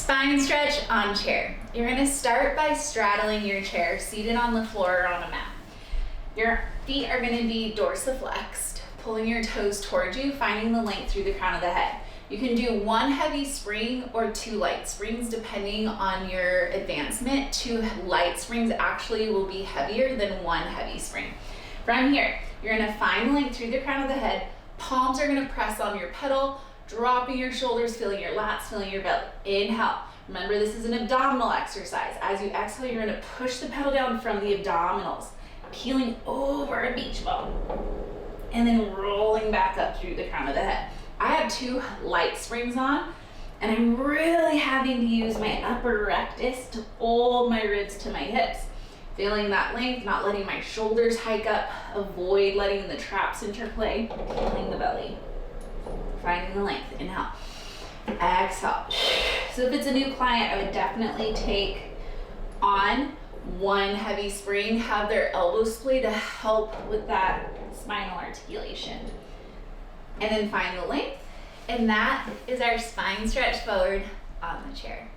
Spine stretch on chair. You're gonna start by straddling your chair, seated on the floor or on a mat. Your feet are gonna be dorsiflexed, pulling your toes towards you, finding the length through the crown of the head. You can do one heavy spring or two light springs depending on your advancement. Two light springs actually will be heavier than one heavy spring. From here, you're gonna find length through the crown of the head. Palms are gonna press on your pedal, dropping your shoulders, feeling your lats, feeling your belly. Inhale. Remember, this is an abdominal exercise. As you exhale, you're gonna push the pedal down from the abdominals, peeling over a beach ball, and then rolling back up through the crown of the head. I have two light springs on, and I'm really having to use my upper rectus to fold my ribs to my hips. Feeling that length, not letting my shoulders hike up, avoid letting the traps interplay, peeling the belly. Finding the length, inhale, exhale. So if it's a new client, I would definitely take on one heavy spring, have their elbows splayed to help with that spinal articulation. And then find the length, and that is our spine stretch forward on the chair.